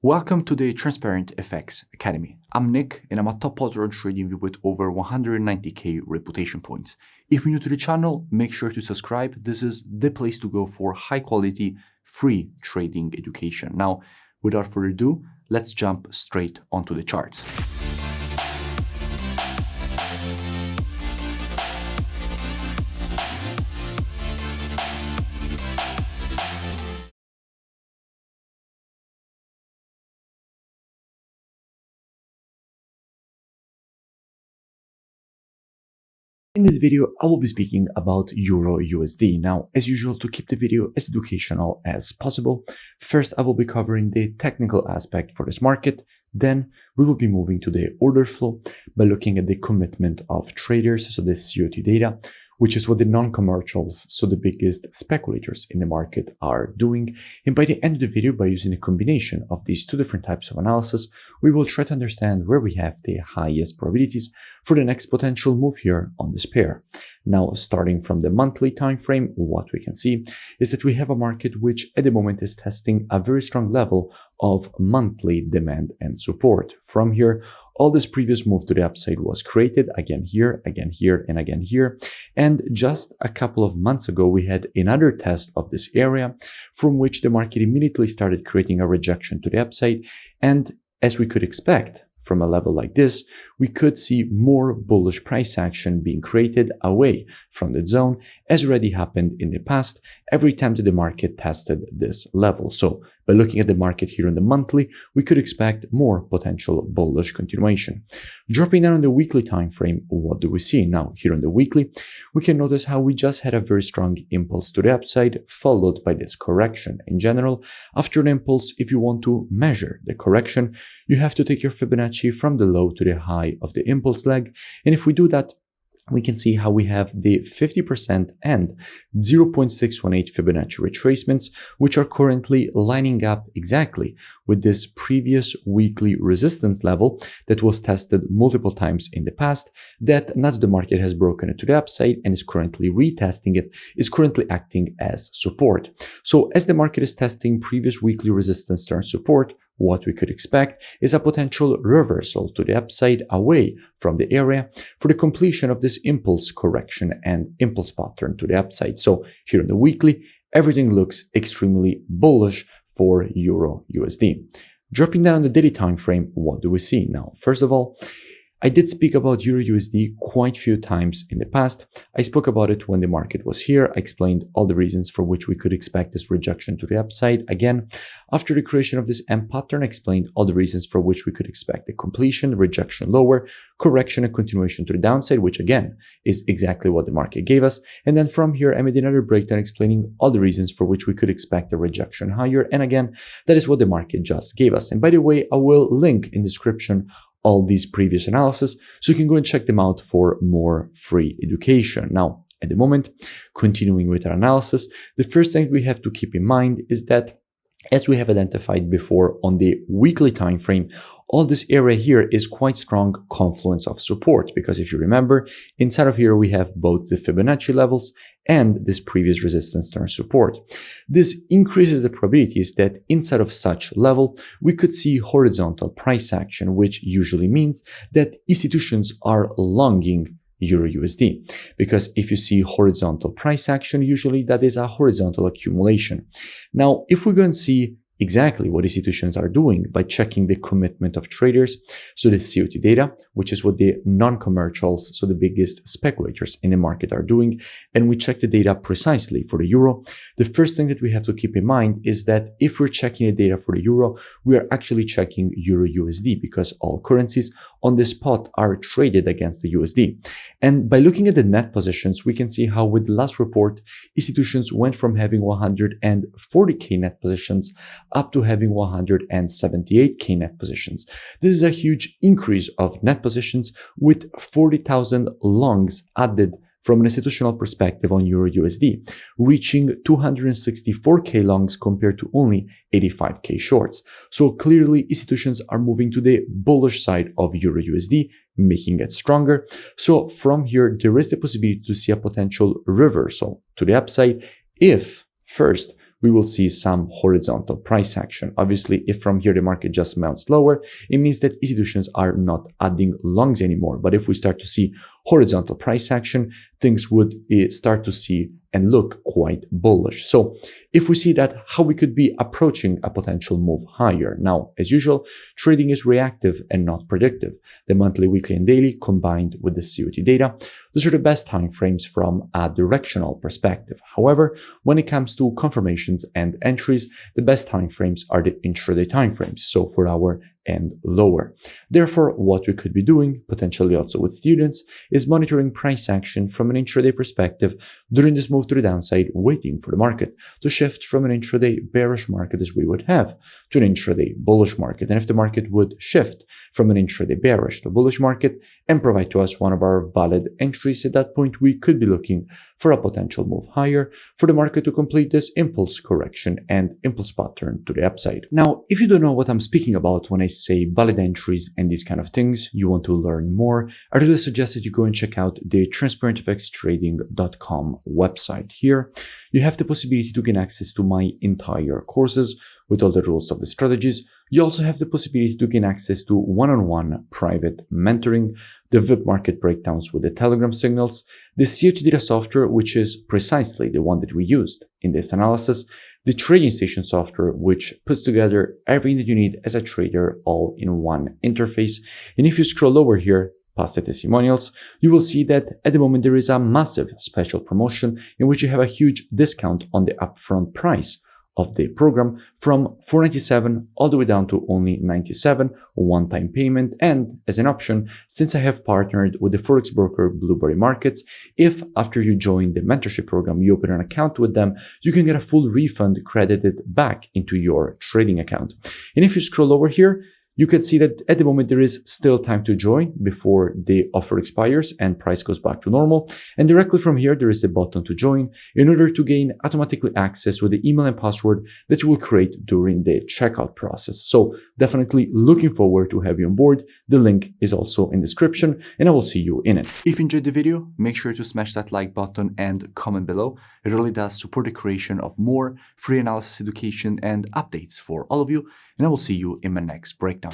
Welcome to the Transparent FX Academy. I'm Nick and I'm a top potter on TradingView with over 190k reputation points. If you're new to the channel, make sure to subscribe. This is the place to go for high quality, free trading education. Now, without further ado, let's jump straight onto the charts. In this video, I will be speaking about EURUSD. Now, as usual, to keep the video as educational as possible, first I will be covering the technical aspect for this market. Then we will be moving to the order flow by looking at the commitment of traders, so the COT data, which is what the non-commercials, so the biggest speculators in the market, are doing. And by the end of the video, by using a combination of these two different types of analysis, we will try to understand where we have the highest probabilities for the next potential move here on this pair. Now, starting from the monthly time frame, what we can see is that we have a market which at the moment is testing a very strong level of monthly demand and support. From here, all this previous move to the upside was created again here, and again here. And just a couple of months ago, we had another test of this area from which the market immediately started creating a rejection to the upside. And as we could expect, from a level like this, we could see more bullish price action being created away from the zone, as already happened in the past every time that the market tested this level. So by looking at the market here on the monthly, we could expect more potential bullish continuation. Dropping down on the weekly time frame, what do we see? Now, here on the weekly, we can notice how we just had a very strong impulse to the upside, followed by this correction. In general, after an impulse, if you want to measure the correction, you have to take your Fibonacci from the low to the high of the impulse leg. And if we do that, we can see how we have the 50% and 0.618 Fibonacci retracements, which are currently lining up exactly with this previous weekly resistance level that was tested multiple times in the past, that now that the market has broken it to the upside and is currently retesting it, is currently acting as support. So as the market is testing previous weekly resistance turn support, what we could expect is a potential reversal to the upside away from the area for the completion of this impulse correction and impulse pattern to the upside. So here on the weekly, everything looks extremely bullish for EURUSD. Dropping down on the daily time frame, what do we see now? First of all, I did speak about EURUSD quite a few times in the past. I spoke about it when the market was here. I explained all the reasons for which we could expect this rejection to the upside. Again, after the creation of this M pattern, I explained all the reasons for which we could expect the completion, rejection lower, correction, and continuation to the downside, which again is exactly what the market gave us. And then from here, I made another breakdown explaining all the reasons for which we could expect the rejection higher. And again, that is what the market just gave us. And by the way, I will link in the description all these previous analysis, so you can go and check them out for more free education. Now, at the moment, continuing with our analysis, the first thing we have to keep in mind is that, as we have identified before on the weekly time frame, all this area here is quite strong confluence of support, because if you remember, inside of here we have both the Fibonacci levels and this previous resistance turn support. This increases the probabilities that inside of such level, we could see horizontal price action, which usually means that institutions are longing EURUSD. Because if you see horizontal price action, usually that is a horizontal accumulation. Now, if we go and see exactly what institutions are doing by checking the commitment of traders, so the COT data, which is what the non-commercials, so the biggest speculators in the market, are doing, and we check the data precisely for the euro, the first thing that we have to keep in mind is that if we're checking the data for the euro, we are actually checking EURUSD, because all currencies on this spot are traded against the USD. And by looking at the net positions, we can see how with the last report, institutions went from having 140k net positions up to having 178k net positions. This is a huge increase of net positions, with 40,000 longs added from an institutional perspective on EURUSD, reaching 264k longs compared to only 85k shorts. So clearly institutions are moving to the bullish side of EURUSD, making it stronger. So from here, there is the possibility to see a potential reversal to the upside if, first, we will see some horizontal price action. Obviously, if from here the market just melts lower, it means that institutions are not adding longs anymore. But if we start to see horizontal price action, things would start to see and look quite bullish. So if we see that, how we could be approaching a potential move higher. Now, as usual, trading is reactive and not predictive. The monthly, weekly, and daily combined with the COT data, those are the best time frames from a directional perspective. However, when it comes to confirmations and entries, the best time frames are the intraday time frames, so 4 hour and lower. Therefore, what we could be doing, potentially also with students, is monitoring price action from an intraday perspective during this move to the downside, waiting for the market to shift from an intraday bearish market as we would have to an intraday bullish market. And if the market would shift from an intraday bearish to bullish market and provide to us one of our valid entries, at that point we could be looking for a potential move higher for the market to complete this impulse correction and impulse pattern to the upside. Now, if you don't know what I'm speaking about when I say valid entries and these kind of things, you want to learn more, I really suggest that you go and check out the transparentfxtrading.com website. Here, you have the possibility to gain access to my entire courses with all the rules of the strategies. You also have the possibility to gain access to one-on-one private mentoring, the VIP market breakdowns with the Telegram signals, the COT data software, which is precisely the one that we used in this analysis, the trading station software, which puts together everything that you need as a trader all in one interface. And if you scroll over here, past the testimonials, you will see that at the moment there is a massive special promotion in which you have a huge discount on the upfront price of the program from $497 all the way down to only $97, one-time payment. And as an option, since I have partnered with the forex broker Blueberry Markets, if after you join the mentorship program, you open an account with them, you can get a full refund credited back into your trading account. And if you scroll over here, you can see that at the moment there is still time to join before the offer expires and price goes back to normal. And directly from here, there is a button to join in order to gain automatically access with the email and password that you will create during the checkout process. So definitely looking forward to have you on board. The link is also in the description and I will see you in it. If you enjoyed the video, make sure to smash that like button and comment below. It really does support the creation of more free analysis education and updates for all of you. And I will see you in my next breakdown.